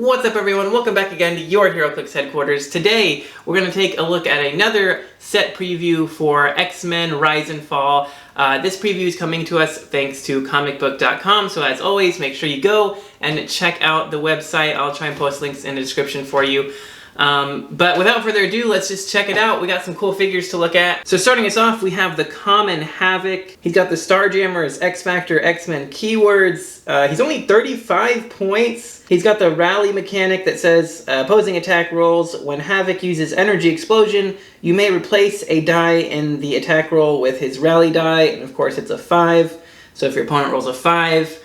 What's up everyone, welcome back again to your Heroclix headquarters. Today we're going to take a look at another set preview for X-Men Rise and Fall. This preview is coming to us thanks to comicbook.com, so as always make sure you go and check out the website. I'll try and post links in the description for you. But without further ado, let's just check it out. We got some cool figures to look at. So starting us off, we have the common Havok. He's got the Starjammers, X-Factor, X-Men keywords. He's only 35 points. He's got the rally mechanic that says opposing attack rolls. When Havok uses energy explosion, you may replace a die in the attack roll with his rally die, and of course it's a 5. So if your opponent rolls a 5,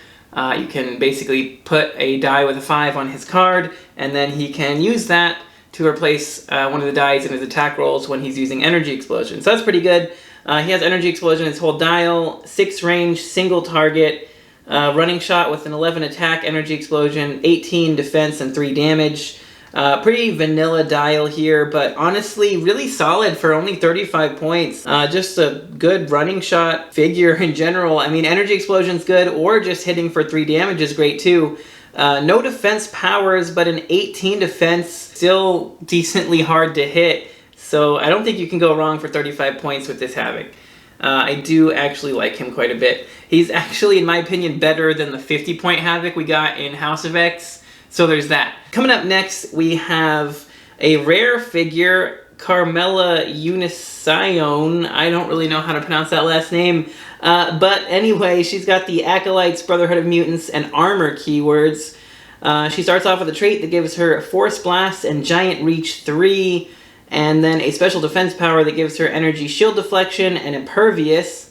you can basically put a die with a 5 on his card, and then he can use that to replace one of the dies in his attack rolls when he's using energy explosion. So that's pretty good. He has energy explosion, his whole dial, 6 range, single target, running shot with an 11 attack, energy explosion, 18 defense, and 3 damage. Pretty vanilla dial here, but honestly really solid for only 35 points. Just a good running shot figure in general. I mean, energy explosion's good, or just hitting for 3 damage is great too. No defense powers, but an 18 defense, still decently hard to hit. So I don't think you can go wrong for 35 points with this Havok. I do actually like him quite a bit. He's actually, in my opinion, better than the 50-point Havok we got in House of X. So there's that. Coming up next, we have a rare figure, Carmela Unicione. I don't really know how to pronounce that last name. But anyway, she's got the Acolytes, Brotherhood of Mutants, and Armor keywords. She starts off with a trait that gives her Force Blast and Giant Reach 3, and then a special defense power that gives her Energy Shield Deflection and Impervious.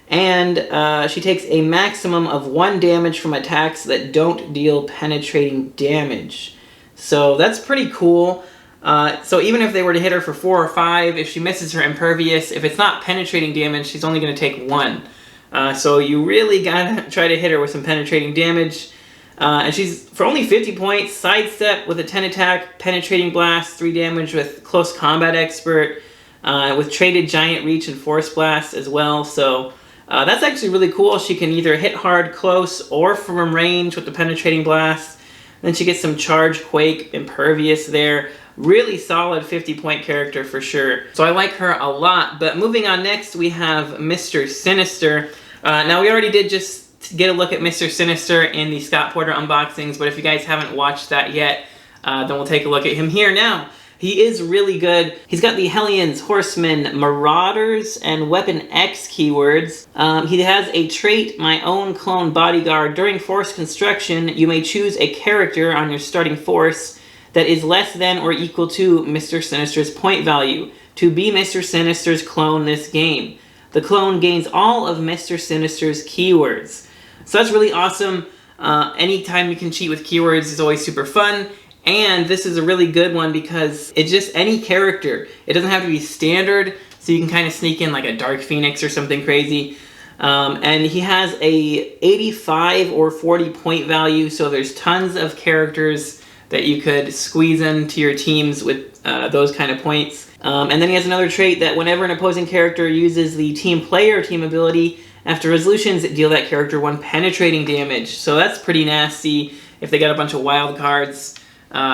And she takes a maximum of 1 damage from attacks that don't deal penetrating damage. So that's pretty cool. So even if they were to hit her for 4 or 5, if she misses her Impervious, if it's not penetrating damage, she's only going to take 1. So you really gotta try to hit her with some penetrating damage. And she's, for only 50 points, Sidestep with a 10 attack, Penetrating Blast, 3 damage with Close Combat Expert, with traded Giant Reach and Force Blast as well. So that's actually really cool. She can either hit hard close or from range with the Penetrating Blast. Then she gets some Charge, Quake, Impervious there. Really solid 50-point character for sure. So I like her a lot. But moving on next, we have Mr. Sinister. Now we already did just get a look at Mr. Sinister in the Scott Porter unboxings, but if you guys haven't watched that yet, then we'll take a look at him here now. He is really good. He's got the Hellions, Horsemen, Marauders, and Weapon X keywords. He has a trait, My Own Clone Bodyguard. During Force Construction, you may choose a character on your starting force that is less than or equal to Mr. Sinister's point value to be Mr. Sinister's clone this game. The clone gains all of Mr. Sinister's keywords. So that's really awesome. Anytime you can cheat with keywords is always super fun. And this is a really good one because it's just any character. It doesn't have to be standard, so you can kind of sneak in like a Dark Phoenix or something crazy. And he has a 85 or 40 point value, so there's tons of characters that you could squeeze into your teams with those kind of points. And then he has another trait that whenever an opposing character uses the team player team ability, after resolutions, deal that character 1 penetrating damage. So that's pretty nasty if they got a bunch of wild cards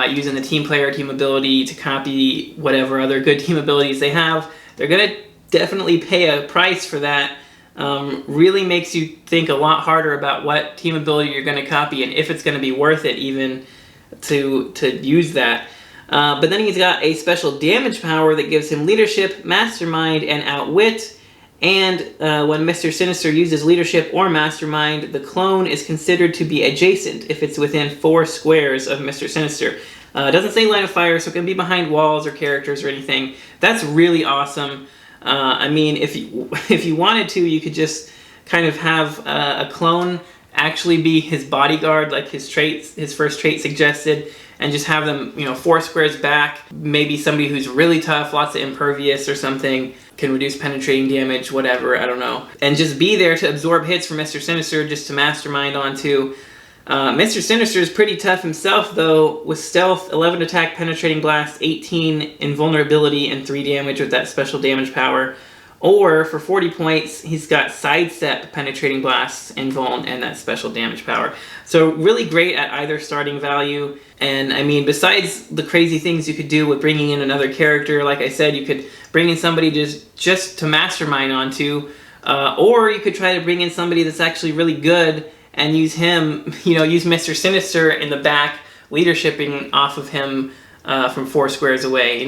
using the team player team ability to copy whatever other good team abilities they have. They're going to definitely pay a price for that. Really makes you think a lot harder about what team ability you're going to copy and if it's going to be worth it even to use that. But then he's got a special damage power that gives him Leadership, Mastermind, and Outwit. And when Mr. Sinister uses Leadership or Mastermind, the clone is considered to be adjacent if it's within 4 squares of Mr. Sinister. It doesn't say line of fire, so it can be behind walls or characters or anything. That's really awesome. I mean, if you wanted to, you could just kind of have a clone actually be his bodyguard, like his first trait suggested, and just have them, 4 squares back. Maybe somebody who's really tough, lots of impervious or something, can reduce penetrating damage, whatever, I don't know. And just be there to absorb hits from Mr. Sinister, just to mastermind onto. Mr. Sinister is pretty tough himself, though, with Stealth, 11 attack, penetrating blast, 18 invulnerability, and 3 damage with that special damage power. Or for 40 points, he's got Sidestep, Penetrating Blast, Invuln, and that special damage power. So really great at either starting value. And I mean, besides the crazy things you could do with bringing in another character, like I said, you could bring in somebody just to mastermind onto, or you could try to bring in somebody that's actually really good and use him, use Mr. Sinister in the back, leadershiping off of him from 4 squares away,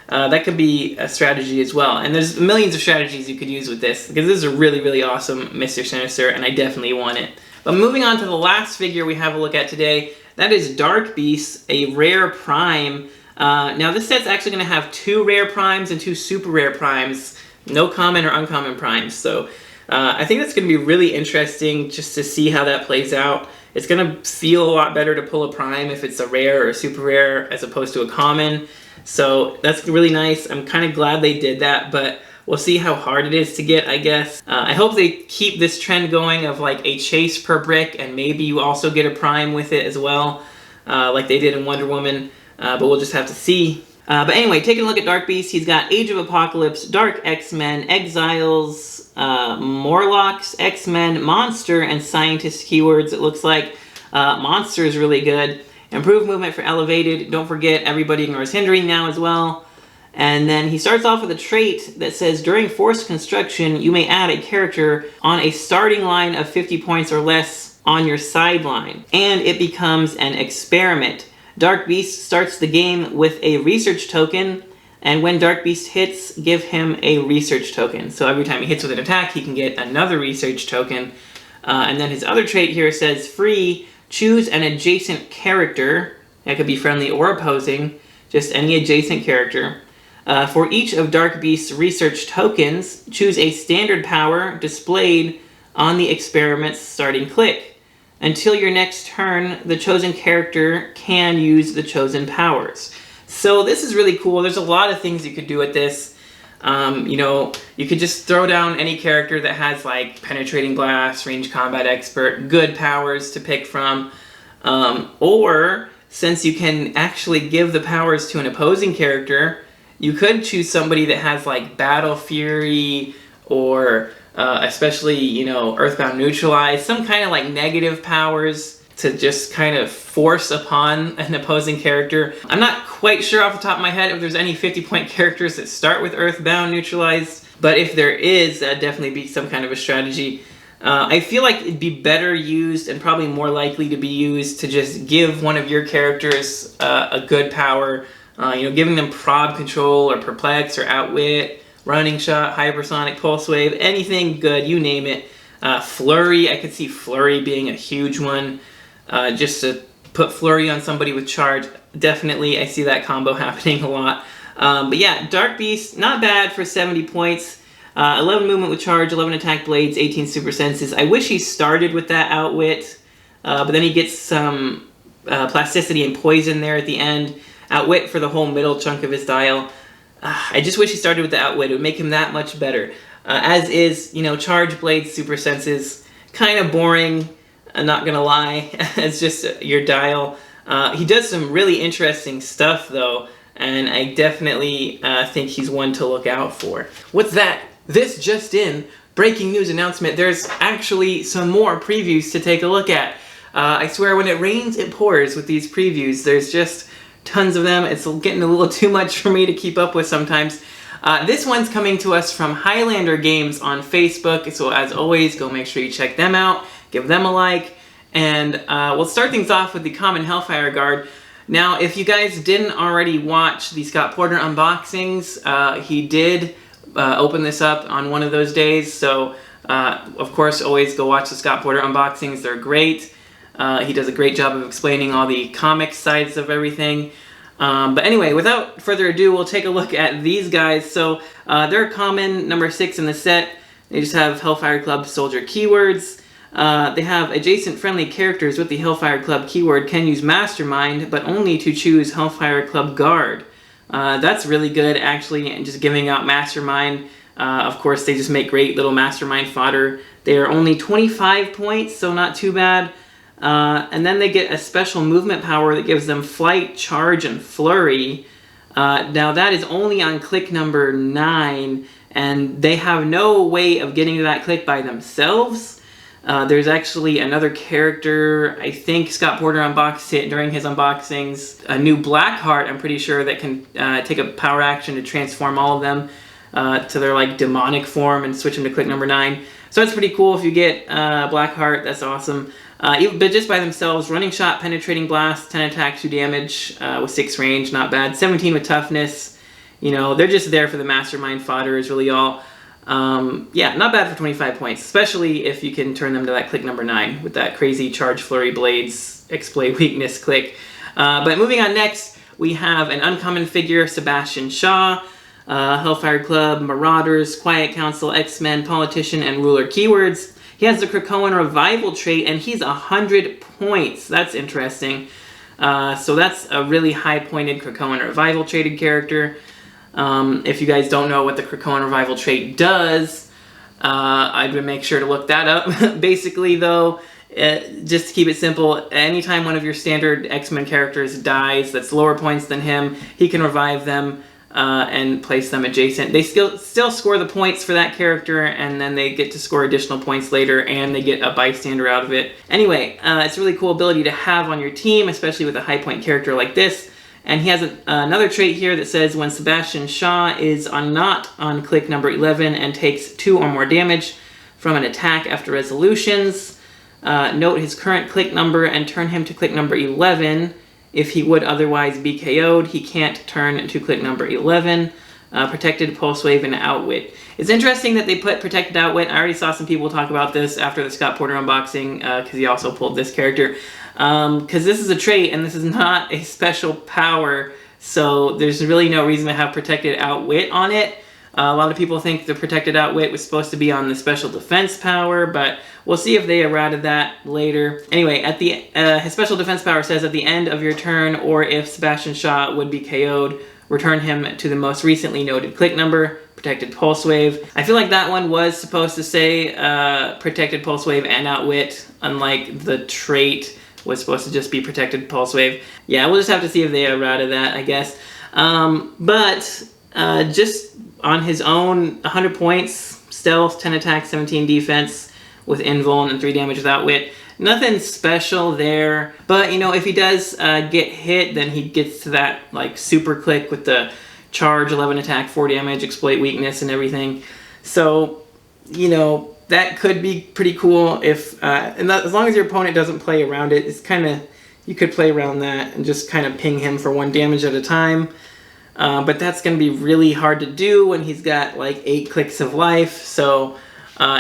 That could be a strategy as well. And there's millions of strategies you could use with this, because this is a really, really awesome Mr. Sinister, and I definitely want it. But moving on to the last figure we have a look at today, that is Dark Beast, a rare prime. Now this set's actually going to have 2 rare primes and 2 super rare primes, no common or uncommon primes. So I think that's going to be really interesting just to see how that plays out. It's going to feel a lot better to pull a prime if it's a rare or a super rare as opposed to a common. So that's really nice. I'm kind of glad they did that, but we'll see how hard it is to get, I guess. I hope they keep this trend going of like a chase per brick, and maybe you also get a prime with it as well, like they did in Wonder Woman, but we'll just have to see. But anyway, taking a look at Dark Beast, he's got Age of Apocalypse, Dark X-Men, Exiles, Morlocks, X-Men, Monster, and Scientist keywords, it looks like. Monster is really good. Improved movement for Elevated. Don't forget, everybody ignores Hindering now as well. And then he starts off with a trait that says, during forced construction, you may add a character on a starting line of 50 points or less on your sideline. And it becomes an experiment. Dark Beast starts the game with a research token, and when Dark Beast hits, give him a research token. So every time he hits with an attack, he can get another research token. And then his other trait here says, free, choose an adjacent character. That could be friendly or opposing, just any adjacent character. For each of Dark Beast's research tokens, choose a standard power displayed on the experiment's starting click. Until your next turn, the chosen character can use the chosen powers. So this is really cool. There's a lot of things you could do with this. You could just throw down any character that has like Penetrating Blast, Range Combat Expert, good powers to pick from. Or, since you can actually give the powers to an opposing character, you could choose somebody that has like Battle Fury or especially, Earthbound Neutralize, some kind of like negative powers to just kind of force upon an opposing character. I'm not quite sure off the top of my head if there's any 50-point characters that start with Earthbound Neutralized, but if there is, that'd definitely be some kind of a strategy. I feel like it'd be better used and probably more likely to be used to just give one of your characters a good power, giving them prob control or perplex or outwit, running shot, hypersonic, pulse wave, anything good, you name it. Flurry, I could see Flurry being a huge one. Just to put Flurry on somebody with charge, definitely I see that combo happening a lot. But yeah, Dark Beast, not bad for 70 points. 11 movement with charge, 11 attack blades, 18 super senses. I wish he started with that outwit, but then he gets some plasticity and poison there at the end. Outwit for the whole middle chunk of his dial. I just wish he started with the outwit. It would make him that much better. As is, charge blades, super senses, kind of boring. I'm not gonna lie, it's just your dial. He does some really interesting stuff though, and I definitely think he's one to look out for. What's that? This just in, breaking news announcement, there's actually some more previews to take a look at. I swear when it rains, it pours with these previews. There's just tons of them. It's getting a little too much for me to keep up with sometimes. This one's coming to us from Highlander Games on Facebook, so as always, go make sure you check them out. Give them a like, and we'll start things off with the Common Hellfire Guard. Now, if you guys didn't already watch the Scott Porter unboxings, he did open this up on one of those days, so of course, always go watch the Scott Porter unboxings. They're great. He does a great job of explaining all the comic sides of everything. But anyway, without further ado, we'll take a look at these guys. So they're common, number 6 in the set. They just have Hellfire Club Soldier keywords. They have adjacent friendly characters with the Hellfire Club keyword can use Mastermind, but only to choose Hellfire Club Guard. That's really good, actually, and just giving out Mastermind. Of course, they just make great little Mastermind fodder. They are only 25 points, so not too bad. And then they get a special movement power that gives them Flight, Charge, and Flurry. Now that is only on click number 9, and they have no way of getting to that click by themselves. There's actually another character, I think Scott Porter unboxed it during his unboxings, a new Blackheart, I'm pretty sure, that can take a power action to transform all of them to their like demonic form and switch them to click number 9. So it's pretty cool if you get Blackheart, that's awesome. But just by themselves, running shot, penetrating blast, 10 attack, 2 damage with 6 range, not bad. 17 with toughness, you know, they're just there for the mastermind fodder is really all. Yeah, not bad for 25 points, especially if you can turn them to that click number 9 with that crazy charge flurry blades, exploit weakness click. But moving on next, we have an uncommon figure, Sebastian Shaw, Hellfire Club, Marauders, Quiet Council, X-Men, Politician, and Ruler keywords. He has the Krakoan Revival trait, and he's 100 points. That's interesting. So that's a really high-pointed Krakoan Revival traded character. If you guys don't know what the Krakoan Revival trait does, I would make sure to look that up. Basically, though, just to keep it simple, anytime one of your standard X-Men characters dies that's lower points than him, he can revive them and place them adjacent. They still score the points for that character, and then they get to score additional points later, and they get a bystander out of it. Anyway, it's a really cool ability to have on your team, especially with a high point character like this. And he has another trait here that says when Sebastian Shaw is not on click number 11 and takes 2 or more damage from an attack after resolutions, note his current click number and turn him to click number 11. If he would otherwise be KO'd, he can't turn to click number 11. Protected, Pulse Wave, and Outwit. It's interesting that they put Protected Outwit. I already saw some people talk about this after the Scott Porter unboxing, because he also pulled this character. Because this is a trait, and this is not a special power, so there's really no reason to have Protected Outwit on it. A lot of people think the Protected Outwit was supposed to be on the special defense power, but we'll see if they errated that later. Anyway, at the his special defense power says at the end of your turn, or if Sebastian Shaw would be KO'd, return him to the most recently noted click number, Protected Pulse Wave. I feel like that one was supposed to say Protected Pulse Wave and Outwit, unlike the trait was supposed to just be Protected Pulse Wave. Yeah, we'll just have to see if they errated that, I guess. But just on his own, 100 points, stealth, 10 attack, 17 defense with invuln and 3 damage with Outwit. Nothing special there, but you know, if he does get hit, then he gets to that like super click with the charge, 11 attack, 4 damage, exploit weakness, and everything. So, you know, that could be pretty cool if, and that, as long as your opponent doesn't play around it, it's kind of, you could play around that and just kind of ping him for 1 damage at a time. But that's going to be really hard to do when he's got like 8 clicks of life. So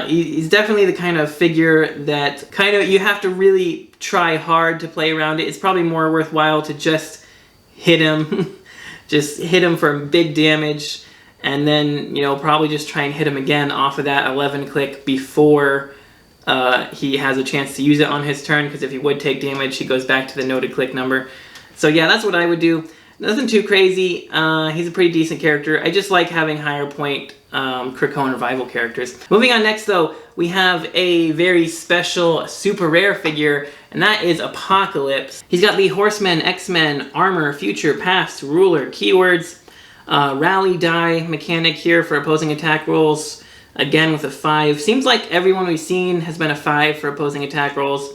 he's definitely the kind of figure that kind of you have to really try hard to play around it. It's probably more worthwhile to just hit him, just hit him for big damage, and then, you know, probably just try and hit him again off of that 11 click before he has a chance to use it on his turn, because if he would take damage, he goes back to the noted click number. So yeah, that's what I would do. Nothing too crazy. He's a pretty decent character. I just like having higher point Krakoan Revival characters. Moving on next, though, we have a very special, super rare figure, and that is Apocalypse. He's got the Horsemen, X-Men, Armor, Future, Past, Ruler, keywords, Rally Die mechanic here for opposing attack rolls, again with a 5. Seems like everyone we've seen has been a 5 for opposing attack rolls.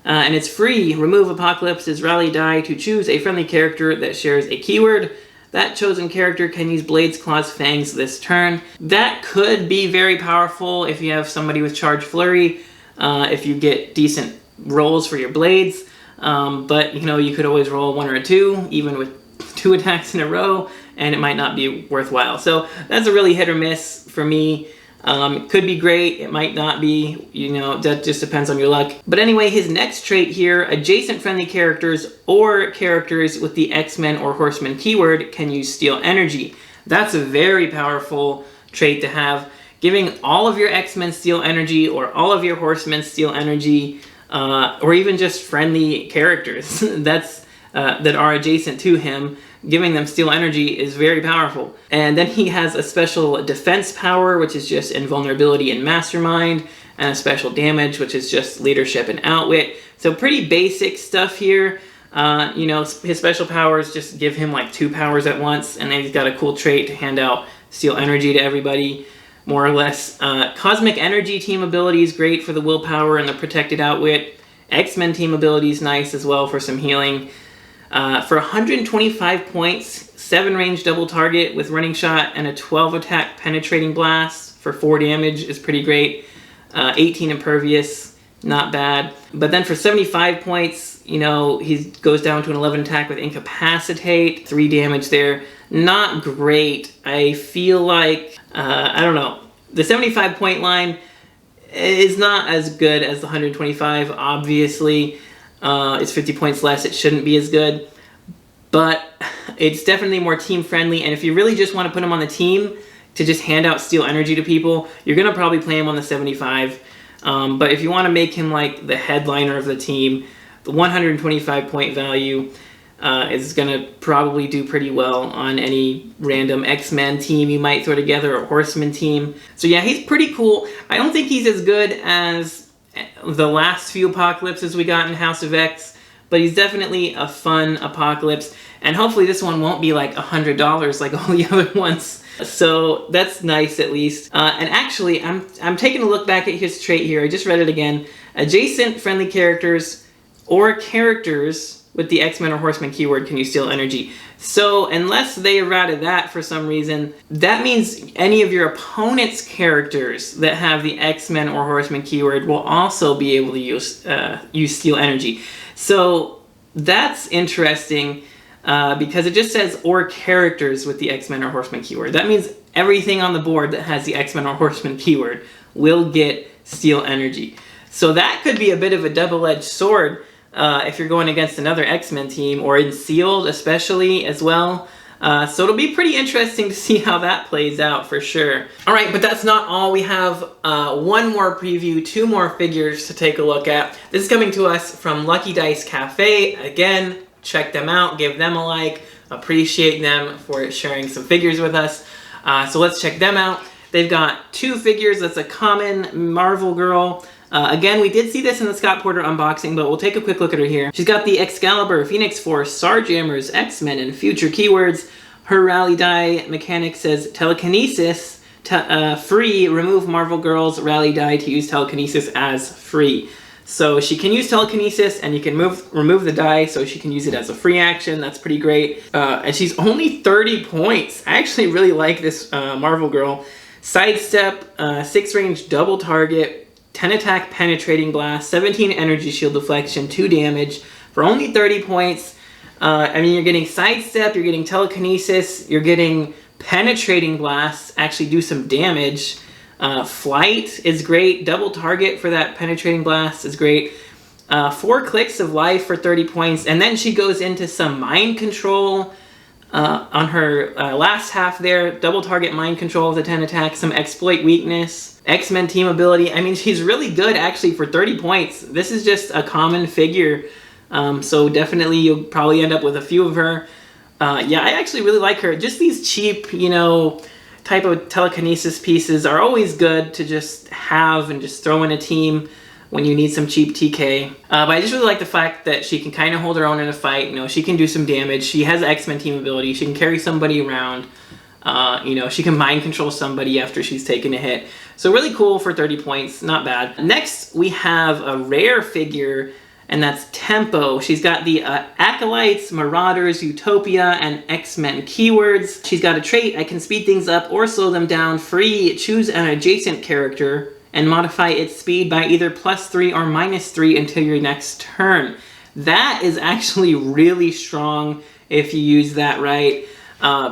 And it's free. Remove Apocalypse's Rally Die to choose a friendly character that shares a keyword. That chosen character can use Blades, Claws, Fangs this turn. That could be very powerful if you have somebody with Charge Flurry, if you get decent rolls for your Blades. But, you know, you could always roll 1 or 2, even with 2 attacks in a row, and it might not be worthwhile. So that's a really hit or miss for me. It could be great, it might not be, you know, that just depends on your luck. But anyway, his next trait here, adjacent friendly characters or characters with the X-Men or Horsemen keyword can use Steal Energy. That's a very powerful trait to have. Giving all of your X-Men Steal Energy or all of your Horsemen Steal Energy, or even just friendly characters that are adjacent to him, giving them Steal Energy is very powerful. And then he has a special defense power, which is just invulnerability and mastermind, and a special damage, which is just leadership and outwit. So pretty basic stuff here. You know, his special powers just give him like 2 powers at once, and then he's got a cool trait to hand out Steal Energy to everybody, more or less. Cosmic Energy team ability is great for the willpower and the protected outwit. X-Men team ability is nice as well for some healing. For 125 points, 7 range double target with running shot and a 12 attack penetrating blast for 4 damage is pretty great. 18 impervious, not bad. But then for 75 points, you know, he goes down to an 11 attack with incapacitate, 3 damage there. Not great. I feel like, I don't know, the 75 point line is not as good as the 125, obviously. It's 50 points less, it shouldn't be as good. But it's definitely more team friendly, and if you really just want to put him on the team to just hand out Steal Energy to people, you're going to probably play him on the 75. But if you want to make him like the headliner of the team, the 125 point value is going to probably do pretty well on any random X-Men team you might throw together, or Horseman team. So yeah, he's pretty cool. I don't think he's as good as the last few Apocalypses we got in House of X, but he's definitely a fun Apocalypse, and hopefully this one won't be like $100 like all the other ones. So that's nice at least. And actually, I'm taking a look back at his trait here. I just read it again. Adjacent friendly characters or characters with the X-Men or Horseman keyword can use Steal Energy. So unless they errated that for some reason, that means any of your opponent's characters that have the X-Men or Horseman keyword will also be able to use Steal Energy. So that's interesting because it just says or characters with the X-Men or Horseman keyword. That means everything on the board that has the X-Men or Horseman keyword will get Steal Energy. So that could be a bit of a double-edged sword if you're going against another X-Men team, or in Sealed especially as well. So it'll be pretty interesting to see how that plays out for sure. Alright, but that's not all. We have one more preview, 2 more figures to take a look at. This is coming to us from Lucky Dice Cafe. Again, check them out, give them a like, appreciate them for sharing some figures with us. So let's check them out. They've got 2 figures. That's a common Marvel girl. Again, we did see this in the Scott Porter unboxing, but we'll take a quick look at her here. She's got the Excalibur, Phoenix Force, Starjammers, X-Men, and future keywords. Her rally die mechanic says telekinesis, free, remove Marvel Girl's rally die to use telekinesis as free. So she can use telekinesis, and you can remove the die, so she can use it as a free action. That's pretty great. And she's only 30 points. I actually really like this Marvel Girl. Sidestep, 6 range double target, 10 attack penetrating blast, 17 energy shield deflection, 2 damage for only 30 points. I mean, you're getting sidestep, you're getting telekinesis, you're getting penetrating blast, actually do some damage. Flight is great, double target for that penetrating blast is great. 4 clicks of life for 30 points, and then she goes into some mind control on her last half there. Double target mind control with a 10 attack, some exploit weakness. X-Men team ability. I mean, she's really good actually for 30 points. This is just a common figure. So definitely you'll probably end up with a few of her. Yeah, I actually really like her. Just these cheap, you know, type of telekinesis pieces are always good to just have and just throw in a team when you need some cheap TK. But I just really like the fact that she can kind of hold her own in a fight. You know, she can do some damage. She has X-Men team ability. She can carry somebody around. You know, she can mind control somebody after she's taken a hit. So really cool for 30 points, not bad. Next, we have a rare figure, and that's Tempo. She's got the Acolytes, Marauders, Utopia, and X-Men keywords. She's got a trait, I can speed things up or slow them down free. Choose an adjacent character and modify its speed by either +3 or -3 until your next turn. That is actually really strong if you use that right,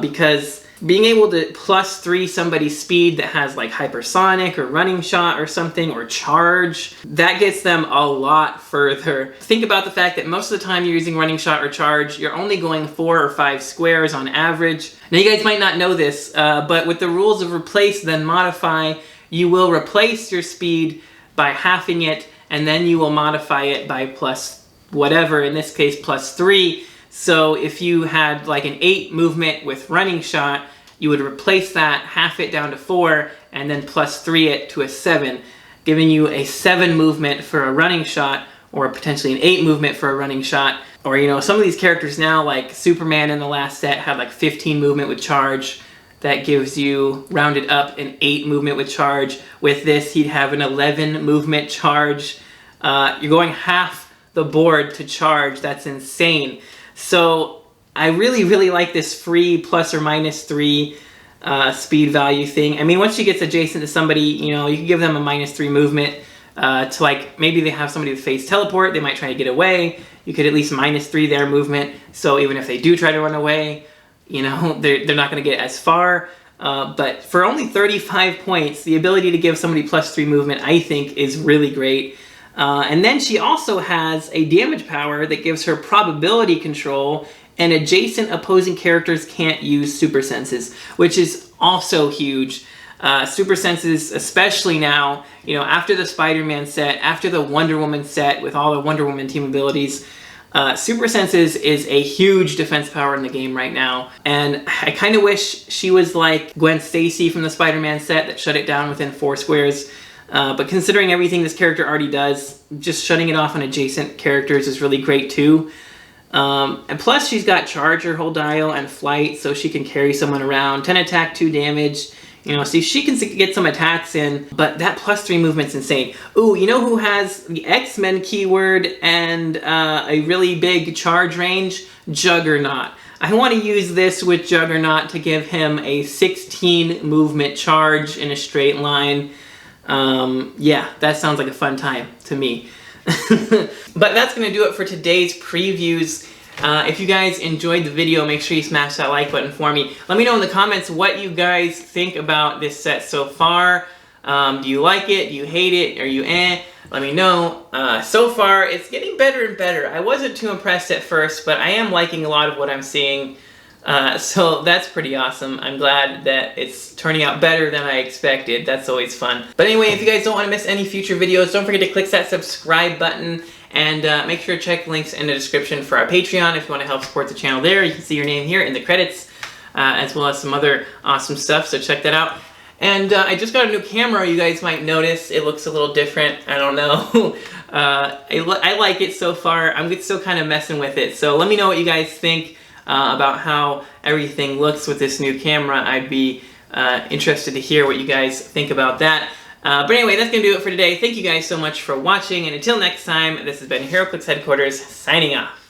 because being able to +3 somebody's speed that has like hypersonic or running shot or something, or charge, that gets them a lot further. Think about the fact that most of the time you're using running shot or charge, you're only going 4 or 5 squares on average. Now you guys might not know this, but with the rules of replace then modify, you will replace your speed by halving it, and then you will modify it by plus whatever, in this case +3. So if you had like an 8 movement with running shot, you would replace that, half it down to 4, and then +3 it to a 7, giving you a 7 movement for a running shot or potentially an 8 movement for a running shot. Or, you know, some of these characters now, like Superman in the last set, had like 15 movement with charge. That gives you, rounded up, an 8 movement with charge. With this, he'd have an 11 movement charge. You're going half the board to charge. That's insane. So I really, really like this free plus or minus 3 speed value thing. I mean, once she gets adjacent to somebody, you know, you can give them a minus 3 movement to, like, maybe they have somebody with phase teleport, they might try to get away. You could at least minus 3 their movement, so even if they do try to run away, you know, they're not going to get as far. But for only 35 points, the ability to give somebody plus 3 movement, I think, is really great. And then she also has a damage power that gives her probability control, and adjacent opposing characters can't use super senses, which is also huge. Super senses, especially now, you know, after the Spider-Man set, after the Wonder Woman set with all the Wonder Woman team abilities, super senses is a huge defense power in the game right now. And I kind of wish she was like Gwen Stacy from the Spider-Man set that shut it down within 4 squares. But considering everything this character already does, just shutting it off on adjacent characters is really great too. And plus she's got charge her whole dial and flight, so she can carry someone around. 10 attack, 2 damage. You know, see, she can get some attacks in, but that plus 3 movement's insane. Ooh, you know who has the X-Men keyword and a really big charge range? Juggernaut. I want to use this with Juggernaut to give him a 16 movement charge in a straight line. Yeah, that sounds like a fun time to me. But that's going to do it for today's previews. If you guys enjoyed the video, make sure you smash that like button for me. Let me know in the comments what you guys think about this set so far. Do you like it? Do you hate it? Are you eh? Let me know. So far, it's getting better and better. I wasn't too impressed at first, but I am liking a lot of what I'm seeing. So that's pretty awesome. I'm glad that it's turning out better than I expected. That's always fun. But anyway, if you guys don't want to miss any future videos, don't forget to click that subscribe button. And make sure to check links in the description for our Patreon if you want to help support the channel there. You can see your name here in the credits, as well as some other awesome stuff, so check that out. And I just got a new camera, you guys might notice. It looks a little different, I don't know. I like it so far. I'm still kind of messing with it. So let me know what you guys think about how everything looks with this new camera. I'd be interested to hear what you guys think about that. But anyway, that's going to do it for today. Thank you guys so much for watching, and until next time, this has been Heroclix Headquarters, signing off.